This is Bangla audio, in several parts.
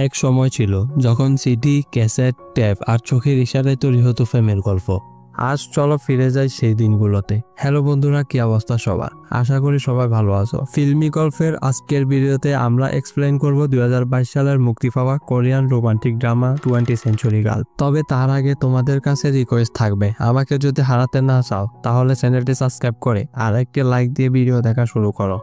এক সময় ছিল যখন সিডি, ক্যাসেট, ট্যাপ আর চোখের ইশারায় তৈরি হতো প্রেমের গল্প। আজ চলো ফিরে যাই সেই দিনগুলোতে। হ্যালো বন্ধুরা, কি অবস্থা সবার? আশা করি সবাই ভালো আছো। ফিল্মি গল্পের আজকের ভিডিওতে আমরা এক্সপ্লেইন করব 2022 সালের মুক্তি পাওয়া Korean romantic drama 20th century girl. তবে তার আগে তোমাদের কাছে রিকোয়েস্ট থাকবে, আমাকে যদি হারাতে না চাও তাহলে চ্যানেলটি সাবস্ক্রাইব করে আর একটি লাইক দিয়ে ভিডিও দেখা শুরু করো।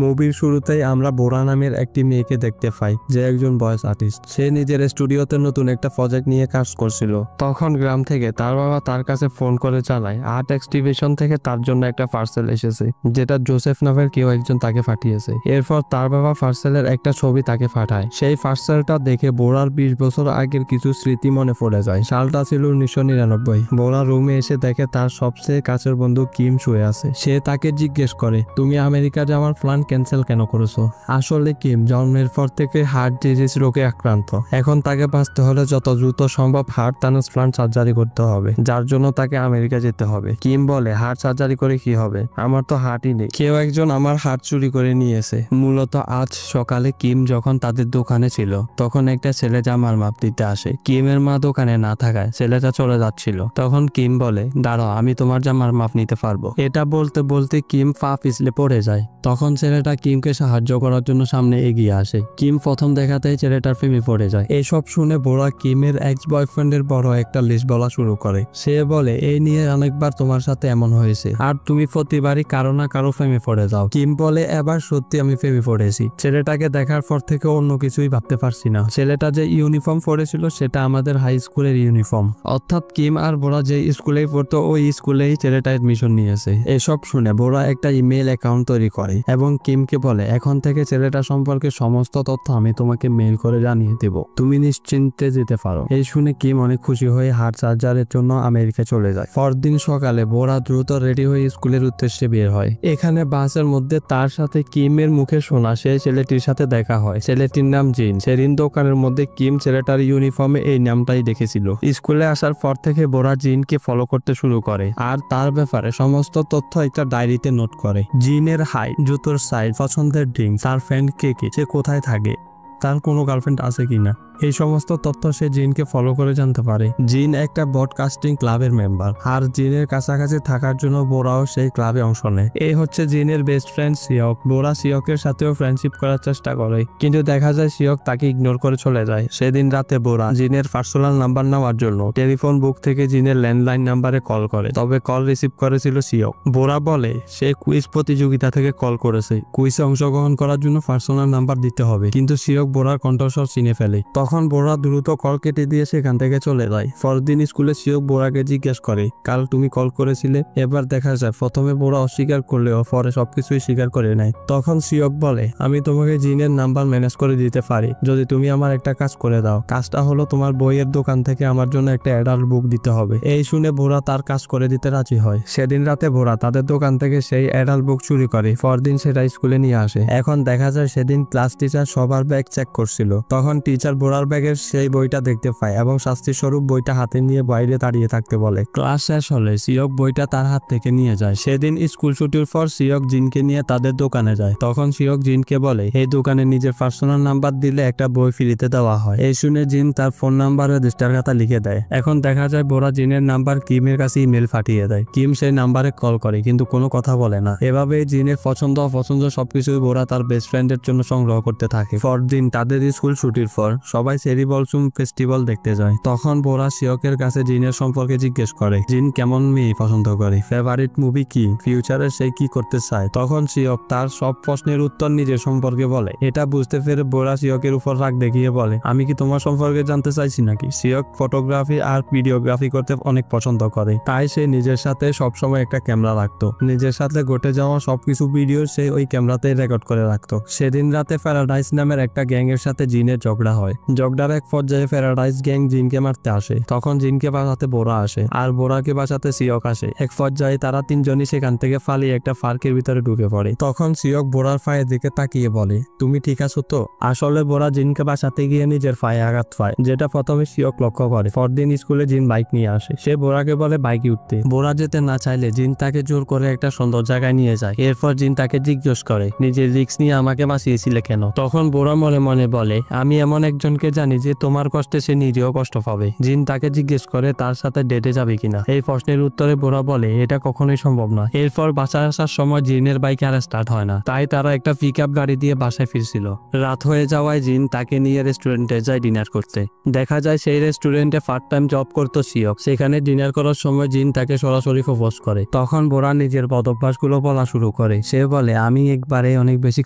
মুভির শুরুতেই আমরা বোরা নামের একটি মেয়েকে দেখতে পাই, যে একজন ভয়েস আর্টিস্ট। সে নিজের স্টুডিওতে নতুন একটা প্রজেক্ট নিয়ে কাজ করছিল। তখন গ্রাম থেকে তার বাবা তার কাছে ফোন করে জানায় আর্ট এক্সিবিশন থেকে তার জন্য একটা পার্সেল এসেছে, যেটা জোসেফ নামের কেউ একজন তাকে পাঠিয়েছে। এরপর তার বাবা পার্সেলের একটা ছবি তাকে পাঠায়। সেই পার্সেলটা দেখে বোরার 20 বছর আগের কিছু স্মৃতি মনে পড়ে যায়। সালটা ছিল 1999। বোরা রুমে এসে দেখে তার সবচেয়ে কাছের বন্ধু কিম শুয়ে আছে। সে তাকে জিজ্ঞেস করে, তুমি আমেরিকা যাওয়ার প্ল্যান ক্যান্সেল কেন করেছো? আসলে কিম জন্মের পর থেকে হার্ট ডিজিজ রোগে আক্রান্ত। এখন তাকে বাঁচতে হলে যত দ্রুত সম্ভব হার্ট ট্রান্সপ্লান্ট সার্জারি করতে হবে, যার জন্য তাকে আমেরিকা যেতে হবে। কিম বলে, হার্ট সার্জারি করে কি হবে? আমার তো হার্টই নেই। কেউ একজন আমার হার্ট চুরি করে নিয়েছে। মূলত আজ সকালে কিম যখন তাদের দোকানে ছিল, তখন একটা ছেলে জামার মাপ দিতে আসে। কিমের মা দোকানে না থাকায় ছেলেটা চলে যাচ্ছিল। তখন কিম বলে, দাঁড়াও, আমি তোমার জামার মাপ নিতে পারবো। এটা বলতে বলতে কিম পা পিছলে পড়ে যায়। তখন ছেলেটা কিমকে সাহায্য করার জন্য সামনে এগিয়ে আসে। কিম প্রথম দেখাতেই ছেলেটার প্রেমে পড়ে যায়। এসব শুনে বোরা কিমের এক্স বয়ফ্রেন্ডের বড় একটা লিস্ট বলা শুরু করে। সে বলে, এই নিয়ে অনেকবার তোমার সাথে এমন হয়েছে আর তুমি প্রতিবারই কারো না কারো প্রেমে পড়ে যাও। কিম বলে, এবার সত্যি আমি প্রেমে পড়েছি। ছেলেটাকে দেখার পর থেকে অন্য কিছুই ভাবতে পারছি না। ছেলেটা যে ইউনিফর্ম পরেছিল সেটা আমাদের হাই স্কুলের ইউনিফর্ম। অর্থাৎ কিম আর বোরা যে স্কুলেই পড়তো ওই স্কুলেই ছেলেটা এডমিশন নিয়েছে। এসব শুনে বোরা একটা ইমেল অ্যাকাউন্ট তৈরি করে এবং কিমকে বলে, এখন থেকে ছেলেটা সম্পর্কে সমস্ত তথ্য আমি তোমাকে মেইল করে জানিয়ে দেব, তুমি নিশ্চিন্তে যেতে পারো। এই শুনে কিম অনেক খুশি হয়ে হার্ট সার্জারির জন্য আমেরিকা চলে যায়। পরদিন সকালে বোরা দ্রুত রেডি হয়ে স্কুলের উদ্দেশ্যে বের হয়। এখানে বাসের মধ্যে তার সাথে কিমের মুখে শোনা সেই ছেলেটির সাথে দেখা হয়। ছেলেটির নাম জিন। সেদিন দোকানের মধ্যে কিম ছেলেটার ইউনিফর্মে এই নামটাই দেখেছিল। স্কুলে আসার পর থেকে বোরা জিনকে ফলো করতে শুরু করে আর তার ব্যাপারে সমস্ত তথ্য একটা ডায়েরিতে নোট করে। জিনের হাইট, জুতোর সাইজ, পছন্দের ড্রিঙ্ক, তার ফ্রেন্ড কে, সে কোথায় থাকে, তার কোনো গার্লফ্রেন্ড আছে কিনা, এই সমস্ত তথ্য সে জিনকে ফলো করে জানতে পারে। জিন একটা ব্রডকাস্টিং ক্লাবের মেম্বার আর জিনের কাছাকাছি থাকার জন্য বোরাও সেই ক্লাবে অংশ নেয়। এই হচ্ছে জিনের বেস্ট ফ্রেন্ড সিয়ক। বোরা সিয়কের সাথেও ফ্রেন্ডশিপ করার চেষ্টা করে, কিন্তু দেখা যায় সিয়ক তাকে ইগনোর করে চলে যায়। সেদিন রাতে বোরা জিনের পার্সোনাল নাম্বার নেওয়ার জন্য টেলিফোন বুক থেকে জিনের ল্যান্ডলাইন নাম্বারে কল করে, তবে কল রিসিভ করেছিল সিয়ক। বোরা বলে সে কুইজ প্রতিযোগিতা থেকে কল করেছে, কুইজে অংশগ্রহণ করার জন্য পার্সোনাল নাম্বার দিতে হবে, কিন্তু সিয়ক বোরার কণ্ঠস্বর চিনে ফেলে। তখন বোরা দ্রুত কল কেটে দিয়ে সেখান থেকে চলে যায়। পরদিন স্কুলে সিয়ক বোরাকে জিজ্ঞেস করে, কাল তুমি কল করেছিলে? এবার দেখা যায় প্রথমে বোরা অস্বীকার করলেও পরে সবকিছুই স্বীকার করে নেয়। তখন সিয়ক বলে, আমি তোমাকে জিনের নাম্বার ম্যানেজ করে দিতে পারি যদি তুমি আমার একটা কাজ করে দাও। কাজটা হলো তোমার বইয়ের দোকান থেকে আমার জন্য একটা অ্যাডাল্ট বুক দিতে হবে। এই শুনে বোরা তার কাজ করে দিতে রাজি হয়। সেদিন রাতে বোরা তাদের দোকান থেকে সেই অ্যাডাল্ট বুক চুরি করে পরদিন সেটা স্কুলে নিয়ে আসে। এখন দেখা যায় সেদিন ক্লাস টিচার সবার ব্যাগ চেক করছিল। তখন টিচার বোরার ব্যাগের সেই বইটা দেখতে পায় এবং শাস্তির স্বরূপ বইটা হাতে নিয়ে বাইরে দাঁড়িয়ে থাকতে বলে। ক্লাস শেষ হলে সিয়ক বইটা তার হাত থেকে নিয়ে যায়। সেদিন স্কুল ছুটির পর সিয়ক জিনকে নিয়ে তাদের দোকানে যায়। তখন সিয়ক জিনকে বলে, এই দোকানে নিজের পার্সোনাল নাম্বার দিলে একটা বই ফ্রিতে দেওয়া হয়। এই শুনে জিন তার ফোন নাম্বার রেজিস্টার খাতা লিখে দেয়। এখন দেখা যায় বোরা জিনের নাম্বার কিমের কাছে ইমেল পাঠিয়ে দেয়। কিম সেই নাম্বারে কল করে কিন্তু কোনো কথা বলে না। এভাবে জিনের পছন্দ অপছন্দ সবকিছুই বোরা তার বেস্ট ফ্রেন্ডের জন্য সংগ্রহ করতে থাকে। পরদিন তাদের স্কুল ছুটির পর সবাই চেরি ব্লসম ফেস্টিভ্যাল দেখতে যায়। তখন বোরা সিয়কের কাছে জিনের সম্পর্কে জিজ্ঞেস করে, জিন কেমন মেয়ে পছন্দ করে, ফেভারিট মুভি কি, ফিউচারে সে কি করতে চায়। তখন সিয়ক তার সব প্রশ্নের উত্তর নিজের সম্পর্কে বলে। এটা বুঝতে পেরে বোরা সিয়কের উপর রাগ দেখিয়ে বলে, আমি কি তোমার সম্পর্কে জানতে চাইছি নাকি? সিয়ক ফটোগ্রাফি আর ভিডিওগ্রাফি করতে অনেক পছন্দ করে, তাই সে নিজের সাথে সবসময় একটা ক্যামেরা রাখতো। নিজের সাথে ঘটে যাওয়া সবকিছু ভিডিও সে ওই ক্যামেরাতেই রেকর্ড করে রাখতো। সেদিন রাতে প্যারাডাইস নামের একটা গ্যাং এর সাথে জিনের ঝগড়া হয়। ঝগড়ার এক পর্যায়ে প্যারাডাইস গ্যাং জিনকে মারতে আসে। তখন জিনকে বাঁচাতে বোরা আসে আর বোরাকে বাঁচাতে সিয়ক আসে। এক পর্যায়ে তারা তিনজনই সেখান থেকে পালিয়ে একটা পার্কের ভিতরে ঢুকে পড়ে। তখন সিয়ক বোরার পায়ের দিকে তাকিয়ে বলে, তুমি ঠিক আছো তো? আসলে বোরা জিনকে বাঁচাতে গিয়ে নিজের পায়ে আঘাত পায়, যেটা প্রথমে সিয়ক লক্ষ্য করে। পরদিন স্কুলে জিন বাইক নিয়ে আসে। সে বোরাকে বলে বাইকে উঠতে। বোরা যেতে না চাইলে জিন তাকে জোর করে একটা সুন্দর জায়গায় নিয়ে যায়। এরপর জিন তাকে জিজ্ঞেস করে, নিজের রিস্ক নিয়ে আমাকে বাঁচিয়েছিলে কেন? তখন বোরা মনে মনে বলে, আমি এমন একজনকে জানি যে তোমার কষ্টে সে নিজেও কষ্ট পাবে। জিন তাকে জিজ্ঞেস করে তার সাথে ডেটে যাবে কিনা। এই প্রশ্নের উত্তরে বোরা বলে, এটা কখনোই সম্ভব না। এরপর বাসায় আসার সময় জিনের বাইক আর স্টার্ট হয় না, তাই তারা একটা পিকআপ গাড়ি দিয়ে বাসায় ফিরছিল। রাত হয়ে যাওয়ায় জিন তাকে নিয়ে রেস্টুরেন্টে যায় ডিনার করতে। দেখা যায় সেই রেস্টুরেন্টে পার্ট টাইম জব করতো সিয়ক। সেখানে ডিনার করার সময় জিন তাকে সরাসরি প্রপোজ করে। তখন বোরা নিজের বদভ্যাসগুলো বলা শুরু করে। সে বলে, আমি একবারে অনেক বেশি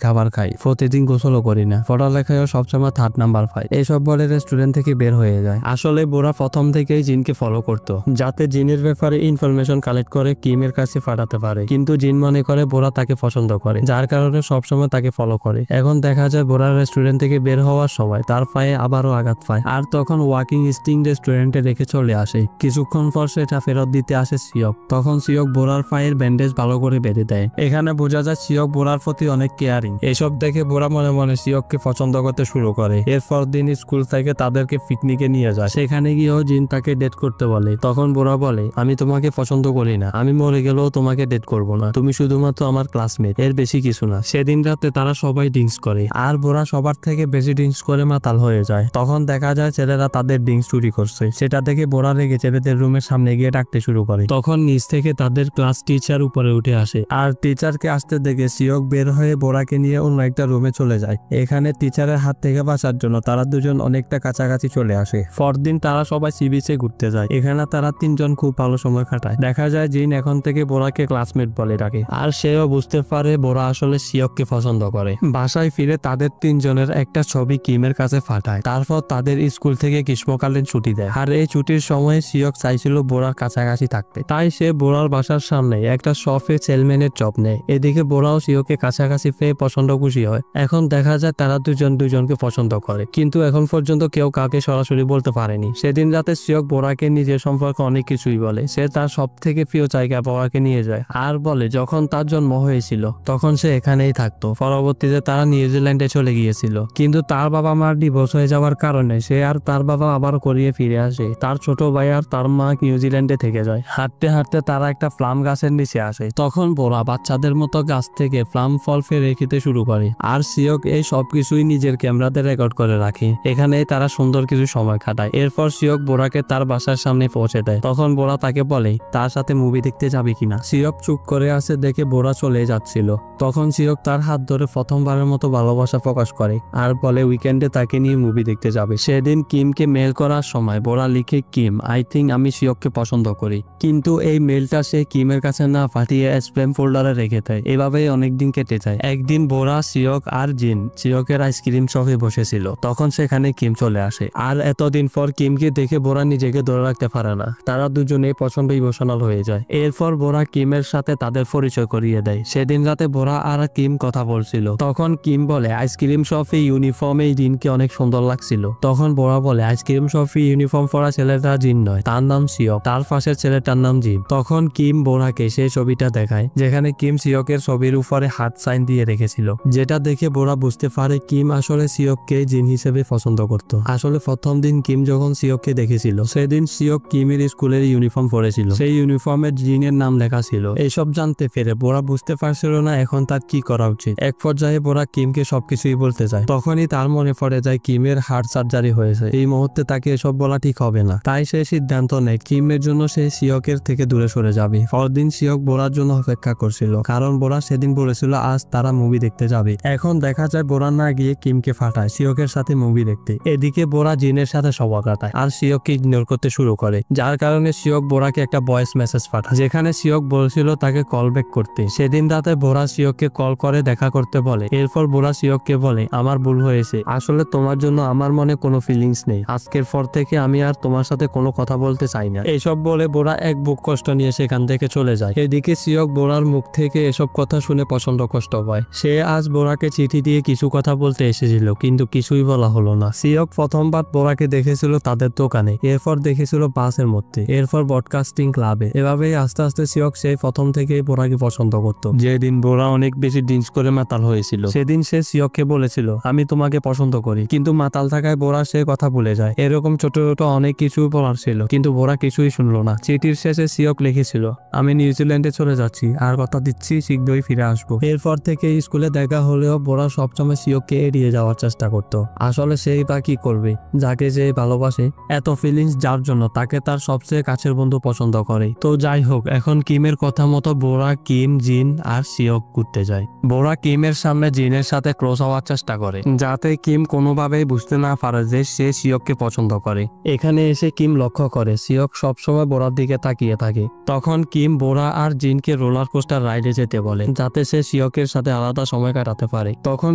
খাবার খাই, প্রতিদিন গোসলও করি না, পড়ালেখায়ও সবসময় 3rd নাম্বার পাই। এইসব বলে রেস্টুরেন্ট থেকে বের হয়ে যায়। আসলে বোরা প্রথম থেকেই জিনকে ফলো করতো, যাতে জিনের ব্যাপারে ইনফরমেশন কালেক্ট করে কিমের কাছে পাঠাতে পারে। কিন্তু জিন মনে করে বোরা তাকে পছন্দ করে, যার কারণে সবসময় তাকে ফলো করে। এখন দেখা যায় বোরা রেস্টুরেন্ট থেকে বের হওয়ার সময় তার পায়ে আবারও আঘাত পায়, আর তখন ওয়াকিং স্টিং রেস্টুরেন্টে রেখে চলে আসে। কিছুক্ষণ পর সেটা ফেরত দিতে আসে সিয়ক। তখন সিয়ক বোরার পায়ের ব্যান্ডেজ ভালো করে বেঁধে দেয়। এখানে বোঝা যায় সিয়ক বোরার প্রতি অনেক কেয়ারিং। এসব দেখে বোরা মনে মনে সিয়ককে পছন্দ করতে শুরু করে। এরপর দিন স্কুল থেকে তাদেরকে পিকনিকে নিয়ে যায়। সেখানে গিয়েও জিন তাকে ডেট করতে বলে। তখন বোরা বলে, আমি তোমাকে পছন্দ করি না, আমি মরে গেলেও তোমাকে ডেট করব না, তুমি শুধুমাত্র আমার ক্লাসমেট, এর বেশি কিছু না। সেদিন রাতে তারা সবাই ড্রিঙ্কস করে, আর বোরা সবার থেকে বেশি ড্রিঙ্কস করে মাতাল হয়ে যায়। তখন দেখা যায় ছেলেরা তাদের ড্রিঙ্কস চুরি করছে। সেটা দেখে বোরা রেগে ছেলেদের রুমের সামনে গিয়ে ডাকতে শুরু করে। তখন নিচ থেকে তাদের ক্লাস টিচার উপরে উঠে আসে, আর টিচারকে আসতে দেখে সিয়ক বের হয়ে বোরাকে নিয়ে অন্য একটা রুমে চলে যায়। এখানে টিচারের হাত থেকে বাঁচার জন্য তারা দুজন অনেকটা কাছাকাছি চলে আসে। পরদিন তারা সবাই সি বিচে ঘুরতে যায়। এখানে তারা তিনজন খুব ভালো সময় কাটায়। দেখা যায় জিন এখন থেকে বোরাকে ক্লাসমেট বলে ডাকে, আর সেও বুঝতে পারে বোরা আসলে সিয়ককে পছন্দ করে। বাসায় ফিরে তাদের তিনজনের একটা ছবি কিমের কাছে পাঠায়। তারপর তাদের স্কুল থেকে গ্রীষ্মকালীন ছুটি দেয়, আর এই ছুটির সময় সিয়ক চাইছিল বোরার কাছাকাছি থাকতে, তাই সে বোরার বাসার সামনে একটা শপে সেলম্যানের জব নেয়। এদিকে বোরাও সিয়কের কাছাকাছি পেয়ে পছন্দ খুশি হয়। এখন দেখা যায় তারা দুজনকে পছন্দ করে, কিন্তু এখন পর্যন্ত কেউ কাউকে সরাসরি বলতে পারেনি। সেদিন রাতে সিয়ক বোরাকে নিজের সম্পর্কে অনেক কিছুই বলে। সে তার সব থেকে প্রিয় জায়গা বোরাকে নিয়ে যায়, আর বলে যখন তার জন্ম হয়েছিল তখন সে এখানেই থাকতো। পরবর্তীতে তারা নিউজিল্যান্ডে চলে গিয়েছিল, কিন্তু তার বাবা মার ডিভোর্স হয়ে যাওয়ার কারণে সে আর তার বাবা আবার কোরিয়া ফিরে আসে। তার ছোট ভাই আর তার মা নিউজিল্যান্ডে থেকে যায়। হাঁটতে হাঁটতে তারা একটা প্লাম গাছের নিচে আসে। তখন বোরা বাচ্চাদের মতো গাছ থেকে প্লাম ফল ফেলে খেতে শুরু করে, আর সিয়ক এই সবকিছুই নিজের ক্যামেরাতে রেকর্ড করে রাখে। এখানেই তারা সুন্দর কিছু সময় কাটায়। এরপর সিয়ক বোরাকে তার বাসার সামনে পৌঁছে দেয়। তখন বোরা তাকে বলে তার সাথে মুভি দেখতে যাবে কিনা। সিয়ক চুপ করে আছে দেখে বোরা চলে যাচ্ছিল। তখন সিয়ক তার হাত ধরে প্রথমবারের মতো ভালোবাসা প্রকাশ করে, আর বলে উইকেন্ডে তাকে নিয়ে মুভি দেখতে যাবে। সেদিন কিমকে মেল করার সময় বোরা লিখে, কিম, আই থিঙ্ক আমি সিয়ককে পছন্দ করি। কিন্তু এই মেলটা সে কিমের কাছে না পাঠিয়ে স্প্যাম ফোল্ডারে রেখে দেয়। এভাবেই অনেকদিন কেটে যায়। একদিন বোরা, সিয়ক আর জিন সিয়কের আইসক্রিম শপে বসেছিল। তখন সেখানে কিম চলে আসে, আর এতদিন পর কিমকে দেখে বোরা নিজেকে ধরে রাখতে পারে না। তারা দুজনেই প্রচন্ড ইমোশনাল হয়ে যায়। এরপর বোরা কিমের সাথে তাদের পরিচয় করিয়ে দেয়। সেদিন রাতে বোরা আর কিম কথা বলছিল। তখন কিম বলে আইসক্রিম শপে ইউনিফর্মে জিনকে অনেক সুন্দর লাগছিল। তখন বোরা বলে আইসক্রিম শপে ইউনিফর্ম পরা ছেলেটা জিন নয়, তার নাম সিয়ক, তার পাশের ছেলেটার নাম জিন। তখন কিম বোরাকে সেই ছবিটা দেখায়, যেখানে কিম সিয়কের ছবির উপরে হাত সাইন দিয়ে রেখেছিল। যেটা দেখে বোরা বুঝতে পারে কিম আসলে সিয়ককে জিন হিসেবে পছন্দ করত। আসলে প্রথম দিন কিম যখন সিয়ককে দেখেছিল সেদিন সিয়ক কিমের স্কুলের ইউনিফর্ম পরেছিল। সেই ইউনিফর্মে জিনের নাম লেখা ছিল। এইসব জানতে পেরে বোরা বুঝতে পারছিল না এখন তার কি করা উচিত। এক পর্যায়ে বোরা কিমকে সবকিছুই বলতে যায়। তখনই তার মনে পড়ে যায় কিমের হার্ট সার্জারি হয়েছে। এই মুহূর্তে তাকে এসব বলা ঠিক হবে না, তাই সে সিদ্ধান্ত নেয় কিমের জন্য সে সিয়কের থেকে দূরে সরে যাবে। পরদিন সিয়ক বোরার জন্য অপেক্ষা করছিল, কারণ বোরা সেদিন বলেছিল আজ তারা মুভি দেখতে যাবে। এখন দেখা যায় বোরা না গিয়ে কিমকে পাঠায় সিয়কের সাথে মুভি দেখতে। এদিকে বোরা জিনের সাথে সময় কাটায়, আর সিয়ককে ইগনোর করতে শুরু করে, যার কারণে সিয়ক বোরাকে একটা ভয়েস মেসেজ পাঠায়, যেখানে সিয়ক বলেছিল তাকে কল ব্যাক করতে। সেদিন রাতে বোরা সিয়ককে কল করে দেখা করতে বলে। এরপর বোরা সিয়ককে বলে আমার ভুল হয়েছে, আসলে তোমার জন্য আমার মনে কোনো ফিলিংস নেই। আজকের পর থেকে আমি আর তোমার সাথে কোনো কথা বলতে চাই না। এইসব বলে বোরা এক বুক কষ্ট নিয়ে সেখান থেকে চলে যায়। এদিকে সিয়ক বোরার মুখ থেকে এসব কথা শুনে প্রচন্ড কষ্ট পায়। সে আজ বোরাকে চিঠি দিয়ে কিছু কথা বলতে এসেছিল, কিন্তু কিছুই বলা হলো না। না। সিওক প্রথমবার বোরাকে দেখেছিল তাদের দোকানে, এরপর দেখেছিল বাসের মধ্যে, এরপর ব্রডকাস্টিং ক্লাবে। এভাবেই আস্তে আস্তে সিওক সেই প্রথম থেকেই বোরাকে পছন্দ করত। যেদিন বোরা অনেক বেশি ড্রিঙ্কস করে মাতাল হয়েছিল সেদিন সে সিওককে বলেছিল আমি তোমাকে পছন্দ করি, কিন্তু মাতাল থাকায় বোরা সে কথা ভুলে যায়। এরকম ছোট ছোট অনেক কিছু বলার ছিল, কিন্তু বোরা কিছুই শুনলো না। চিঠির শেষে সিওক লিখেছিল আমি নিউজিল্যান্ডে চলে যাচ্ছি, আর কথা দিচ্ছি শীঘ্রই ফিরে আসবো। এরপর থেকে স্কুলে দেখা হলেও বোরা সবসময় সিওককে এড়িয়ে যাওয়ার চেষ্টা করত। আসলে সেই বা কি করবে, যাকে যে ভালোবাসে, এত ফিলিংস যার জন্য তাকে তার সবচেয়ে কাছের বন্ধু পছন্দ করে। তো যাই হোক, এখন কিমের কথা মতো বোরা, কিম, জিন আর সিওক ঘুরতে যায়। বোরা কিমের সামনে জিনের সাথে ক্লোজ হওয়ার চেষ্টা করে, যাতে কিম কোনোভাবেই বুঝতে না পারে যে সে সিওককে পছন্দ করে। এখানে এসে কিম লক্ষ্য করে সিওক সবসময় বোরার দিকে তাকিয়ে থাকে। তখন কিম বোরা আর জিনকে রোলার কোস্টার রাইডে যেতে বলে, যাতে সে সিওকের সাথে আলাদা সময় কাটাতে পারে। তখন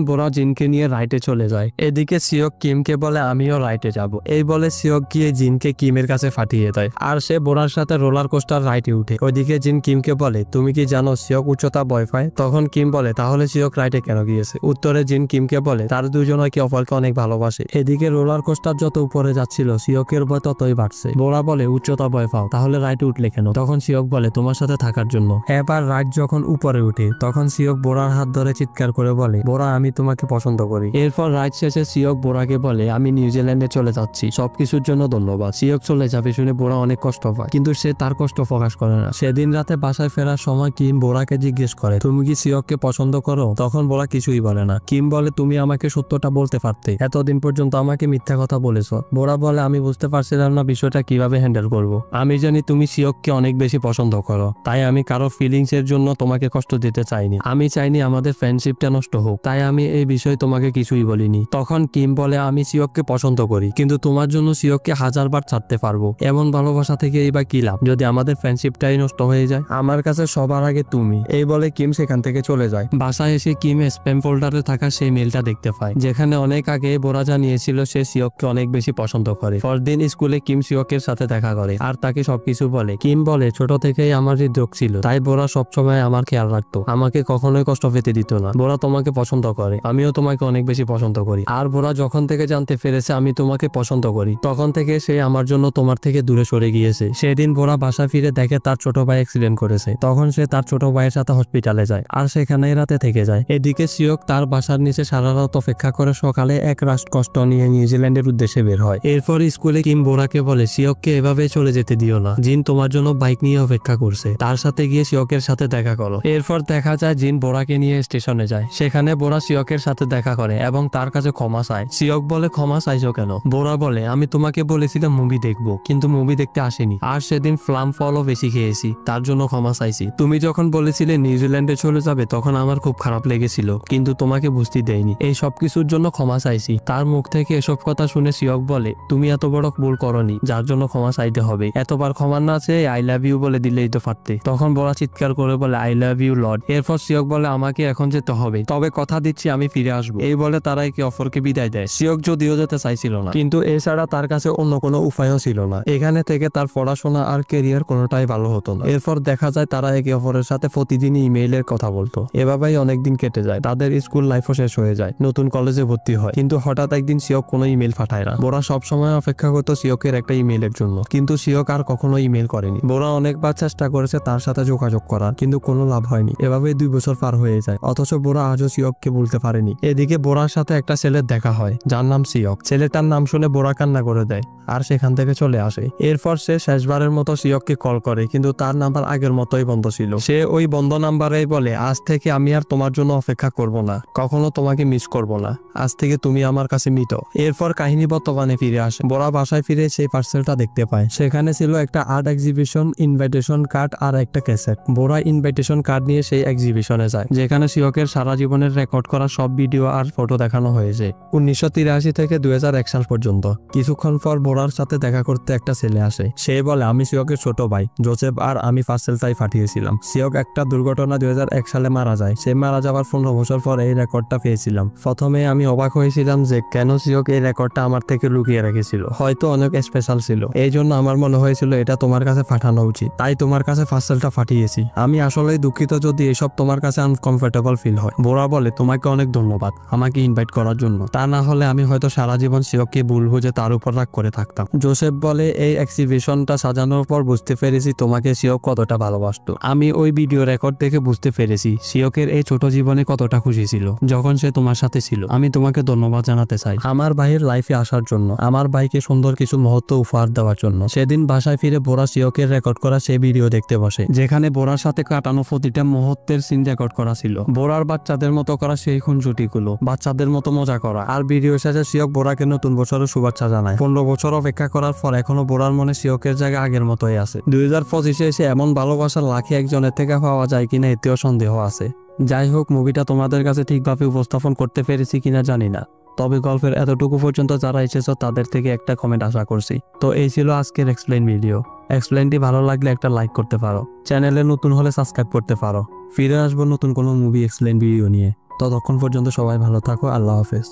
বোরা জিনকে নিয়ে রাইডে চলে যায়। এদিকে সিওক কিমকে বলে আমিও রাইডে যাব। এই বলে সিওক গিয়ে জিনকে কিমের কাছে পাঠিয়ে দেয়, আর সে বোরার সাথে রোলার কোস্টার রাইডে উঠে। ওইদিকে জিন কিমকে বলে তুমি কি জানো সিওক উচ্চতা ভয় পায়? তখন কিম বলে তাহলে সিওক রাইডে কেন গিয়েছে? উত্তরে জিন কিমকে বলে তার দুজন একে অপরকে অনেক ভালোবাসে। এদিকে রোলার কোস্টার যত উপরে যাচ্ছিল সিওকের ভয় ততই বাড়ছে। বোরা বলে উচ্চতা ভয় পাও, তাহলে রাইডে উঠলে কেন? তখন সিওক বলে তোমার সাথে থাকার জন্য। এবার রাইড যখন উপরে উঠে তখন সিওক বোরার হাত ধরে চিৎকার করে বলে বোরা আমি তোমাকে পছন্দ করি। এরপর রাইড শেষে সিওক বোরাকে বলে আমি নিউজিল্যান্ডে চলে যাচ্ছি, সবকিছুর জন্য ধন্যবাদ। সিওক চলে যাবে শুনে বোরা অনেক কষ্ট পায়, কিন্তু সে তার কষ্ট প্রকাশ করে না। সেদিন রাতে বাসায় ফেরার সময় কিম বোরাকে জিজ্ঞেস করে তুমি কি সিওককে পছন্দ করো? তখন বোরা কিছুই বলে না। কিম বলে তুমি আমাকে সত্যটা বলতে পারতে, এতদিন পর্যন্ত আমাকে মিথ্যা কথা বলেছো। বোরা বলে আমি বুঝতে পারছিলাম না বিষয়টা কিভাবে হ্যান্ডেল করব। আমি জানি তুমি সিওককে অনেক বেশি পছন্দ করো, তাই আমি কারো ফিলিংস এর জন্য তোমাকে কষ্ট দিতে চাইনি। আমি চাইনি আমাদের ফ্রেন্ডশিপটা নষ্ট হোক, তাই আমি এই বিষয়ে তোমাকে কিছুই বলিনি। তখন কিম বলে আমি সিওককে পছন্দ করি, কিন্তু তোমার জন্য সিওককে 1000 বার ছাড়তে পারবো। এমন ভালোবাসা থেকে এই বা কি লাভ যদি আমাদের ফ্রেন্ডশিপটাই নষ্ট হয়ে যায়? আমার কাছে সবার আগে তুমি। এই বলে কিম সেখান থেকে চলে যায়। বাসায় এসে কিম স্প্যাম ফোল্ডারে থাকা সেই মেলটা দেখতে পায়, যেখানে অনেক আগে বোরা জানিয়েছিল সে সিওককে অনেক বেশি পছন্দ করে। পরদিন স্কুলে কিম সিওকের সাথে দেখা করে আর তাকে সবকিছু বলে। কিম বলে ছোট থেকেই আমার হৃদরোগ ছিল, তাই বোরা সবসময় আমার খেয়াল রাখতো, আমাকে কখনোই কষ্ট পেতে দিত না। বোরা তোমাকে পছন্দ করে, আমিও তোমাকে অনেক বেশি পছন্দ করি। আর বোরা যখন থেকে জানতে পেরেছে আমি তোমাকে পছন্দ করি, তখন থেকে সে আমার জন্য তোমার থেকে দূরে সরে গিয়েছে। সেদিন বোরা বাসা ফিরে দেখে তার ছোট ভাই অ্যাক্সিডেন্ট করেছে। তখন সে তার ছোট ভাইয়ের সাথে হসপিটালে যায় আর সেখানেই রাতে থেকে যায়। এদিকে সিওক তার বাসার নিচে সারা রাত অপেক্ষা করে সকালে এক রাত কষ্ট নিয়ে নিউজিল্যান্ডের উদ্দেশ্যে বের হয়। এরপর স্কুলে কিম বোরাকে বলে সিওককে এভাবে চলে যেতে দিও না, জিন তোমার জন্য বাইক নিয়ে অপেক্ষা করছে, তার সাথে গিয়ে সিওকের সাথে দেখা করো। এরপর দেখা যায় জিন বোরাকে নিয়ে স্টেশনে যায়। সেখানে বোরা সিওকের সাথে দেখা করে এবং তার কাছে ক্ষমা চায়। সিওক বলে ক্ষমা চাইছো কেন? বোরা বলে আমি তোমাকে বলেছিলাম মুভি দেখবো, কিন্তু মুভি দেখতে আসেনি, আর সেদিন ফ্লাম ফলও বেশি খেয়েছি, তার জন্য ক্ষমা চাইছি। তুমি যখন বলেছিলে নিউজিল্যান্ডে চলে যাবে তখন আমার খুব খারাপ লেগেছিল, কিন্তু তোমাকে বুঝতে দেয়নি, এই সবকিছুর জন্য ক্ষমা চাইছি। তার মুখ থেকে এসব কথা শুনে সিওক বলে তুমি এত বড় ভুল করনি যার জন্য ক্ষমা চাইতে হবে, এতবার ক্ষমা না চেয়ে আই লাভ ইউ বলে দিলেই তো পারতে। তখন বোরা চিৎকার করে বলে আই লাভ ইউ লর্ড। এরপর সিওক বলে আমাকে এখন যেতে হবে, তবে কথা দিচ্ছি আমি ফিরে আসবো। এই বলে তারা একে অপরকে বিদায় দেয়। সিওক যদিও যেতে চাইছিল না, কিন্তু এছাড়া তার কাছে অন্য কোনো উপায়ও ছিল না। এখানে থেকে তার পড়াশোনা আর কেরিয়ার কোনোটাই ভালো হতো না। এরপর দেখা যায় তারা একে অপরের সাথে প্রতিদিনই ইমেইলের কথা বলতো। এভাবেই অনেকদিন কেটে যায়, তাদের স্কুল লাইফও শেষ হয়ে যায়, নতুন কলেজে ভর্তি হয়। কিন্তু হঠাৎ একদিন সিওক কোনো ইমেল পাঠায় না। বোরা সবসময় অপেক্ষা করতো সিওকের একটা ইমেইলের জন্য, কিন্তু সিওক আর কখনো ইমেল করেনি। বোরা অনেকবার চেষ্টা করেছে তার সাথে যোগাযোগ করার, কিন্তু কোনো লাভ হয়নি। এভাবেই 2 বছর পার হয়ে যায়, অথচ বোরা আজও সিওককে বলতে পারেনি। এদিকে বোরার সাথে একটা ছেলের দেখা হয় যার নাম সিওক। ছেলেটার নাম শুনে বোরা কান্না করে দেয় আর সেখান থেকে চলে আসে। এরপর সে শেষবারের মতো সিওককে কল করে, কিন্তু তার নাম্বার আগের মতোই বন্ধ ছিল। সে ওই বন্ধ নাম্বারেই বলে আজ থেকে আমি আর তোমার জন্য অপেক্ষা করব না, কখনো তোমাকে মিস করব না, আজ থেকে তুমি আমার কাছে মৃত। এরপর কাহিনী বর্তমানে ফিরে আসে। বোরা বাসায় ফিরে সেই পার্সেলটা দেখতে পায়। সেখানে ছিল একটা আর্ট এক্সিবিশন, ইনভাইটেশন কার্ড আর একটা ক্যাসেট। বোরা ইনভাইটেশন কার্ড নিয়ে সেই এক্সিবিশনে যায়, যেখানে সিওকের সারা জীবনের রেকর্ড করা সব ভিডিও আর ফটো দেখানো হয়েছে 1983 থেকে 2001 সাল পর্যন্ত। কিছুক্ষণ পর বোরার সাথে দেখা করতে একটা ছেলে আসে। সে বলে আমি সিওকের ছোট ভাই জোসেফ, আর আমি পার্সেলটাই পাঠিয়েছিলাম। সিওক একটা দুর্ঘটনা 2001 সালে মারা যায়। সে মারা যাওয়ার 15 বছর পর এই রেকর্ডটা পেয়েছিলাম। প্রথমে আমি অবাক হয়েছিলাম যে কেন সিওক এই রেকর্ডটা আমার থেকে লুকিয়ে রেখেছিল, হয়তো অনেক স্পেশাল ছিল, এই জন্য আমার মনে হয়েছিল এটা তোমার কাছে পাঠানো উচিত, তাই তোমার কাছে পার্সেলটা পাঠিয়েছি। আমি আসলেই দুঃখিত যদি এসব তোমার কাছে আনকমফোর্টেবল ফিল হয়। বোরা বলে তোমাকে অনেক ধন্যবাদ আমাকে ইনভাইট করার জন্য, তা না হলে হলে আমি হয়তো সারা জীবন শিওককে ভুল বুঝে তার উপর রাগ করে থাকতাম। জোসেফ বলে, এই এক্সিবিশনটা সাজানোর পর বুঝতে পেরেছি তোমাকে শিওক কতটা ভালোবাসতো। আমি ওই ভিডিও রেকর্ড দেখে বুঝতে পেরেছি শিওকের এই ছোট জীবনে কতটা খুশি ছিল যখন সে তোমার সাথে ছিল। আমি তোমাকে ধন্যবাদ জানাতে চাই আমার ভাইয়ের লাইফে আসার জন্য, আমার ভাইকে সুন্দর কিছু মুহূর্ত উপহার দেওয়ার জন্য। সেদিন বাসায় ফিরে বোরা শিওকের রেকর্ড করা সেই ভিডিও দেখতে বসে, যেখানে বোরার সাথে কাটানো প্রতিটা মুহূর্তের সিন রেকর্ড করা ছিল। বোরার বাচ্চাদের মতো করা সেই খুনসুটিগুলো, বাচ্চাদের মতো মজা করা। আর ভিডিও শেষে শিওক বোরাকে নতুন বছরের শুভেচ্ছা জানায়। 15 বছর অপেক্ষা করার পর এখনো বোরার মনে শিওকের জায়গা আগের মতোই আছে। 2025-এ এসে এমন ভালোবাসার লাখে একজনের থেকে পাওয়া যায় কিনা এতেও সন্দেহ আছে। যাই হোক, মুভিটা তোমাদের কাছে ঠিকভাবে উপস্থাপন করতে পেরেছি কিনা জানি না, তবে গল্পের এতটুকু পর্যন্ত যারা এসেছো তাদের থেকে একটা কমেন্ট আশা করছি। তো এই ছিল আজকের এক্সপ্লেইন ভিডিও। এক্সপ্লেইনটি ভালো লাগলে একটা লাইক করতে পারো, চ্যানেলে নতুন হলে সাবস্ক্রাইব করতে পারো। ফিরে আসবো নতুন কোনো মুভি এক্সপ্লেইন ভিডিও নিয়ে। ততক্ষণ পর্যন্ত সবাই ভালো থাকো। আল্লাহ হাফেজ।